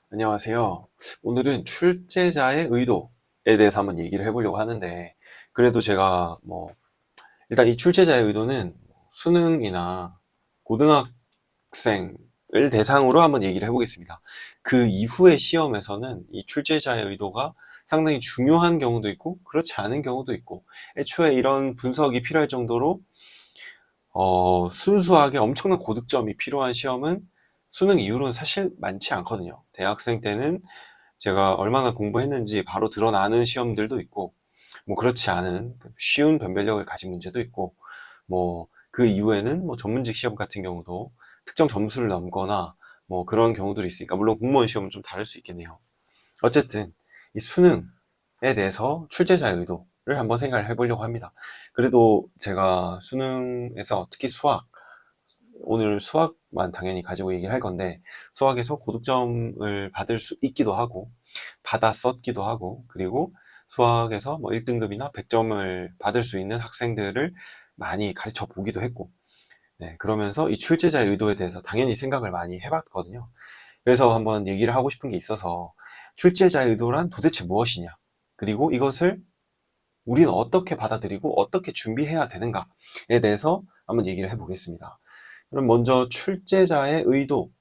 안녕하세요. 오늘은 출제자의 의도에 대해서 한번 얘기를 해보려고 하는데, 그래도 제가 일단 이 출제자의 의도는 수능이나 고등학생을 대상으로 한번 얘기를 해보겠습니다. 그 이후의 시험에서는 이 출제자의 의도가 상당히 중요한 경우도 있고, 그렇지 않은 경우도 있고, 애초에 이런 분석이 필요할 정도로 순수하게 엄청난 고득점이 필요한 시험은 수능 이후로는 사실 많지 않거든요. 대학생 때는 제가 얼마나 공부했는지 바로 드러나는 시험들도 있고, 그렇지 않은 쉬운 변별력을 가진 문제도 있고, 그 이후에는 전문직 시험 같은 경우도 특정 점수를 넘거나 그런 경우들이 있으니까, 물론 공무원 시험은 좀 다를 수 있겠네요. 어쨌든 이 수능에 대해서 출제자의 의도를 한번 생각을 해보려고 합니다. 그래도 제가 수능에서 특히 오늘 수학만 당연히 가지고 얘기를 할 건데, 수학에서 고득점을 받을 수 있기도 하고 받았었기도 하고, 그리고 수학에서 1등급이나 100점을 받을 수 있는 학생들을 많이 가르쳐 보기도 했고, 네, 그러면서 이 출제자의 의도에 대해서 당연히 생각을 많이 해봤거든요. 그래서 한번 얘기를 하고 싶은 게 있어서, 출제자의 의도란 도대체 무엇이냐, 그리고 이것을 우리는 어떻게 받아들이고 어떻게 준비해야 되는가에 대해서 한번 얘기를 해보겠습니다. 그럼 먼저 출제자의 의도,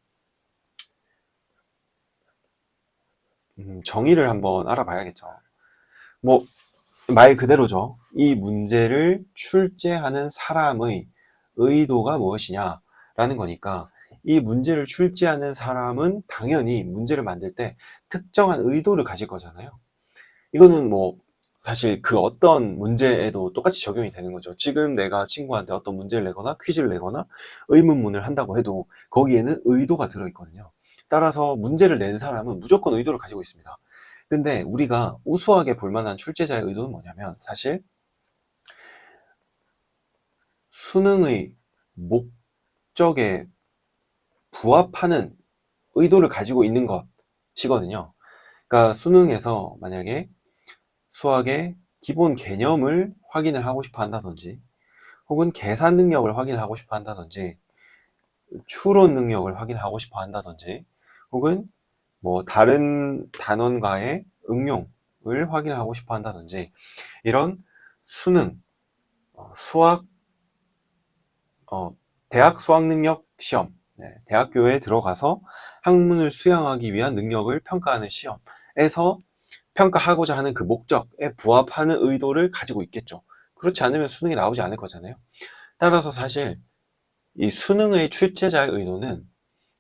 정의를 한번 알아봐야겠죠. 뭐 말 그대로죠. 이 문제를 출제하는 사람의 의도가 무엇이냐라는 거니까, 이 문제를 출제하는 사람은 당연히 문제를 만들 때 특정한 의도를 가질 거잖아요. 이거는 사실 그 어떤 문제에도 똑같이 적용이 되는 거죠. 지금 내가 친구한테 어떤 문제를 내거나 퀴즈를 내거나 의문문을 한다고 해도 거기에는 의도가 들어있거든요. 따라서 문제를 낸 사람은 무조건 의도를 가지고 있습니다. 근데 우리가 우수하게 볼 만한 출제자의 의도는 뭐냐면, 사실 수능의 목적에 부합하는 의도를 가지고 있는 것이거든요. 그러니까 수능에서 만약에 수학의 기본 개념을 확인을 하고 싶어 한다든지, 혹은 계산 능력을 확인하고 싶어 한다든지, 추론 능력을 확인하고 싶어 한다든지, 혹은 다른 단원과의 응용을 확인하고 싶어 한다든지, 이런 수능, 수학, 대학 수학능력 시험, 네, 대학교에 들어가서 학문을 수양하기 위한 능력을 평가하는 시험에서 평가하고자 하는 그 목적에 부합하는 의도를 가지고 있겠죠. 그렇지 않으면 수능이 나오지 않을 거잖아요. 따라서 사실 이 수능의 출제자의 의도는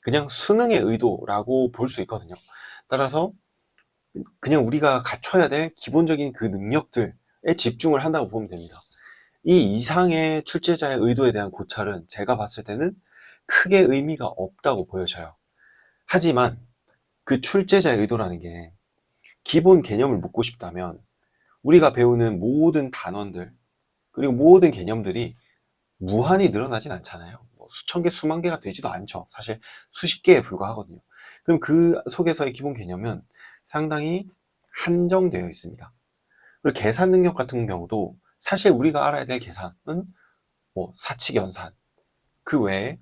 그냥 수능의 의도라고 볼 수 있거든요. 따라서 그냥 우리가 갖춰야 될 기본적인 그 능력들에 집중을 한다고 보면 됩니다. 이 이상의 출제자의 의도에 대한 고찰은 제가 봤을 때는 크게 의미가 없다고 보여져요. 하지만 그 출제자의 의도라는 게 기본 개념을 묻고 싶다면, 우리가 배우는 모든 단원들, 그리고 모든 개념들이 무한히 늘어나진 않잖아요. 수천 개, 수만 개가 되지도 않죠. 사실 수십 개에 불과하거든요. 그럼 그 속에서의 기본 개념은 상당히 한정되어 있습니다. 그리고 계산 능력 같은 경우도 사실 우리가 알아야 될 계산은 사칙 연산, 그 외에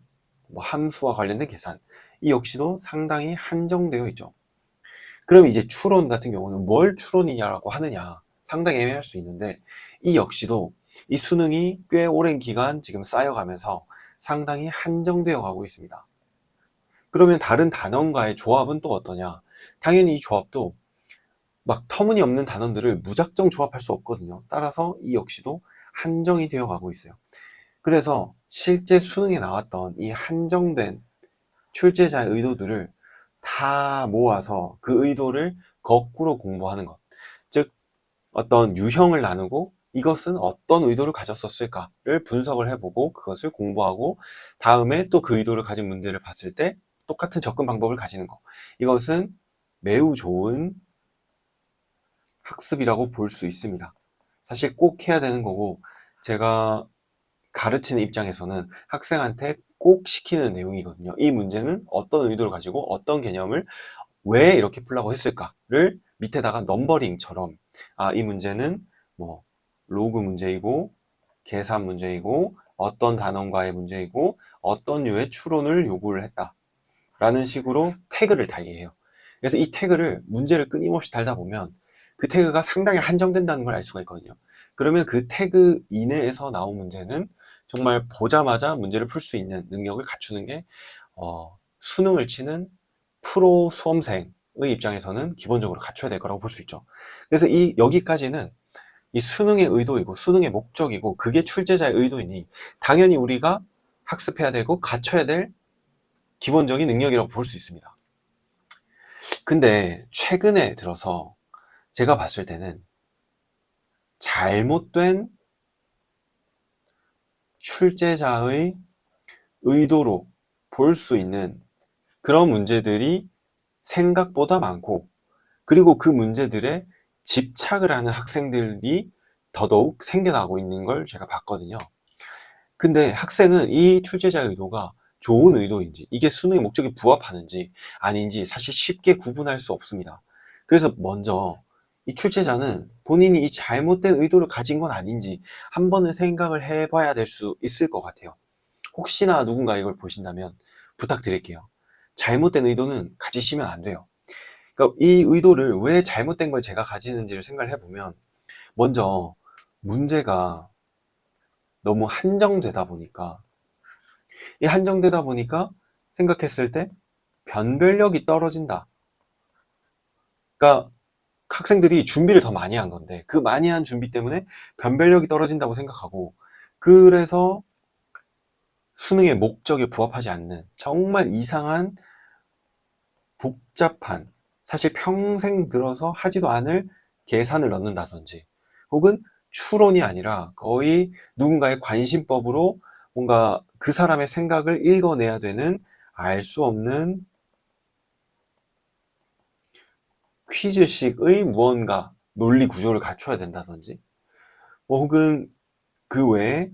함수와 관련된 계산, 이 역시도 상당히 한정되어 있죠. 그럼 이제 추론 같은 경우는 뭘 추론이냐라고 하느냐, 상당히 애매할 수 있는데, 이 역시도 이 수능이 꽤 오랜 기간 지금 쌓여가면서 상당히 한정되어 가고 있습니다. 그러면 다른 단원과의 조합은 또 어떠냐? 당연히 이 조합도 막 터무니없는 단원들을 무작정 조합할 수 없거든요. 따라서 이 역시도 한정이 되어 가고 있어요. 그래서 실제 수능에 나왔던 이 한정된 출제자의 의도들을 다 모아서 그 의도를 거꾸로 공부하는 것. 즉, 어떤 유형을 나누고 이것은 어떤 의도를 가졌었을까를 분석을 해보고 그것을 공부하고, 다음에 또 그 의도를 가진 문제를 봤을 때 똑같은 접근 방법을 가지는 것. 이것은 매우 좋은 학습이라고 볼 수 있습니다. 사실 꼭 해야 되는 거고, 제가 가르치는 입장에서는 학생한테 꼭 시키는 내용이거든요. 이 문제는 어떤 의도를 가지고 어떤 개념을 왜 이렇게 풀라고 했을까를 밑에다가 넘버링처럼, 이 문제는 뭐 로그 문제이고 계산 문제이고 어떤 단원과의 문제이고 어떤 류의 추론을 요구를 했다 라는 식으로 태그를 달게 해요. 그래서 이 태그를, 문제를 끊임없이 달다 보면 그 태그가 상당히 한정된다는 걸 알 수가 있거든요. 그러면 그 태그 이내에서 나온 문제는 정말 보자마자 문제를 풀 수 있는 능력을 갖추는 게 수능을 치는 프로 수험생의 입장에서는 기본적으로 갖춰야 될 거라고 볼 수 있죠. 그래서 여기까지는 이 수능의 의도이고 수능의 목적이고 그게 출제자의 의도이니 당연히 우리가 학습해야 되고 갖춰야 될 기본적인 능력이라고 볼 수 있습니다. 근데 최근에 들어서 제가 봤을 때는 잘못된 출제자의 의도로 볼 수 있는 그런 문제들이 생각보다 많고, 그리고 그 문제들에 집착을 하는 학생들이 더더욱 생겨나고 있는 걸 제가 봤거든요. 근데 학생은 이 출제자의 의도가 좋은 의도인지, 이게 수능의 목적에 부합하는지 아닌지 사실 쉽게 구분할 수 없습니다. 그래서 먼저 이 출제자는 본인이 이 잘못된 의도를 가진 건 아닌지 한 번은 생각을 해봐야 될 수 있을 것 같아요. 혹시나 누군가 이걸 보신다면 부탁드릴게요. 잘못된 의도는 가지시면 안 돼요. 그러니까 이 의도를 왜 잘못된 걸 제가 가지는지를 생각을 해보면, 먼저 문제가 너무 한정되다 보니까, 이 한정되다 보니까 생각했을 때 변별력이 떨어진다. 그러니까 학생들이 준비를 더 많이 한 건데 그 많이 한 준비 때문에 변별력이 떨어진다고 생각하고, 그래서 수능의 목적에 부합하지 않는 정말 이상한 복잡한, 사실 평생 들어서 하지도 않을 계산을 넣는다든지, 혹은 추론이 아니라 거의 누군가의 관심법으로 뭔가 그 사람의 생각을 읽어내야 되는 알 수 없는 퀴즈식의 무언가 논리 구조를 갖춰야 된다든지, 혹은 그 외에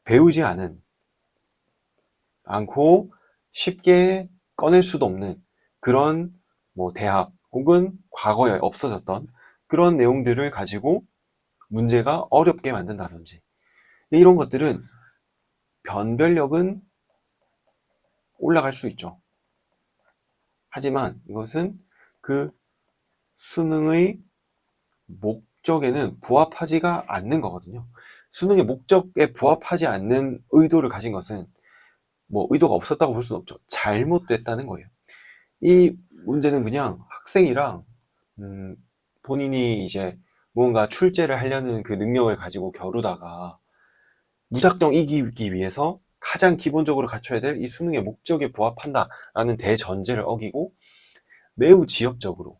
배우지 않고 쉽게 꺼낼 수도 없는 그런 대학, 혹은 과거에 없어졌던 그런 내용들을 가지고 문제가 어렵게 만든다든지, 이런 것들은 변별력은 올라갈 수 있죠. 하지만 이것은 그 수능의 목적에는 부합하지가 않는 거거든요. 수능의 목적에 부합하지 않는 의도를 가진 것은 의도가 없었다고 볼 수는 없죠. 잘못됐다는 거예요. 이 문제는 그냥 학생이랑 본인이 이제 무언가 출제를 하려는 그 능력을 가지고 겨루다가 무작정 이기기 위해서 가장 기본적으로 갖춰야 될 이 수능의 목적에 부합한다라는 대전제를 어기고 매우 지엽적으로,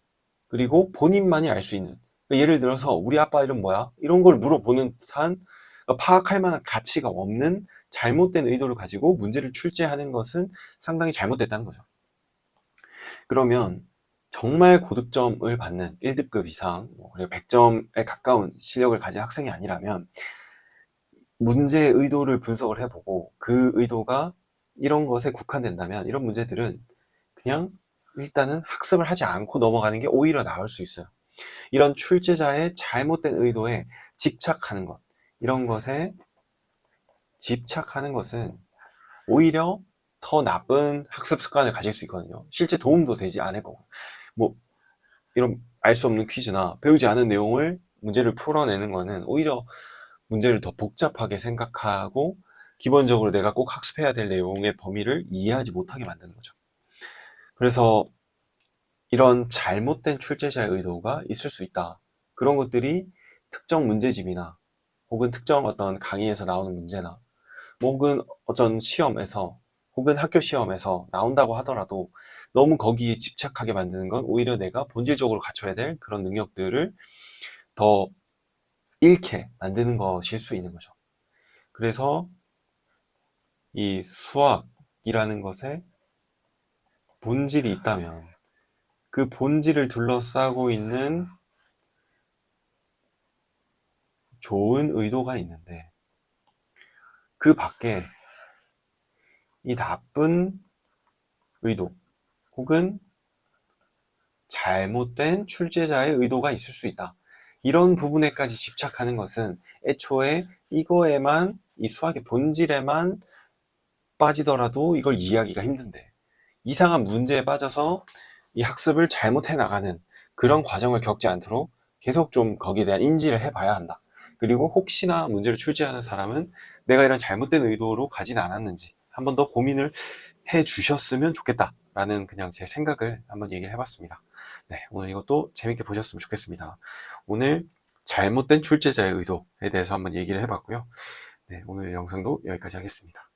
그리고 본인만이 알 수 있는, 예를 들어서 우리 아빠 이름 뭐야? 이런 걸 물어보는 듯한, 파악할 만한 가치가 없는 잘못된 의도를 가지고 문제를 출제하는 것은 상당히 잘못됐다는 거죠. 그러면 정말 고득점을 받는 1등급 이상, 그리고 100점에 가까운 실력을 가진 학생이 아니라면 문제의 의도를 분석을 해보고 그 의도가 이런 것에 국한된다면 이런 문제들은 그냥 일단은 학습을 하지 않고 넘어가는 게 오히려 나을 수 있어요. 이런 출제자의 잘못된 의도에 집착하는 것, 이런 것에 집착하는 것은 오히려 더 나쁜 학습 습관을 가질 수 있거든요. 실제 도움도 되지 않을 거고, 이런 알 수 없는 퀴즈나 배우지 않은 내용을 문제를 풀어내는 거는 오히려 문제를 더 복잡하게 생각하고 기본적으로 내가 꼭 학습해야 될 내용의 범위를 이해하지 못하게 만드는 거죠. 그래서 이런 잘못된 출제자의 의도가 있을 수 있다. 그런 것들이 특정 문제집이나 혹은 특정 어떤 강의에서 나오는 문제나 혹은 어떤 시험에서 혹은 학교 시험에서 나온다고 하더라도 너무 거기에 집착하게 만드는 건 오히려 내가 본질적으로 갖춰야 될 그런 능력들을 더 잃게 만드는 것일 수 있는 거죠. 그래서 이 수학이라는 것에 본질이 있다면 그 본질을 둘러싸고 있는 좋은 의도가 있는데, 그 밖에 이 나쁜 의도 혹은 잘못된 출제자의 의도가 있을 수 있다. 이런 부분에까지 집착하는 것은 애초에 이거에만, 이 수학의 본질에만 빠지더라도 이걸 이해하기가 힘든데, 이상한 문제에 빠져서 이 학습을 잘못해 나가는 그런 과정을 겪지 않도록 계속 좀 거기에 대한 인지를 해봐야 한다. 그리고 혹시나 문제를 출제하는 사람은 내가 이런 잘못된 의도로 가진 않았는지 한 번 더 고민을 해 주셨으면 좋겠다라는 그냥 제 생각을 한번 얘기를 해봤습니다. 네, 오늘 이것도 재밌게 보셨으면 좋겠습니다. 오늘 잘못된 출제자의 의도에 대해서 한번 얘기를 해봤고요. 네, 오늘 영상도 여기까지 하겠습니다.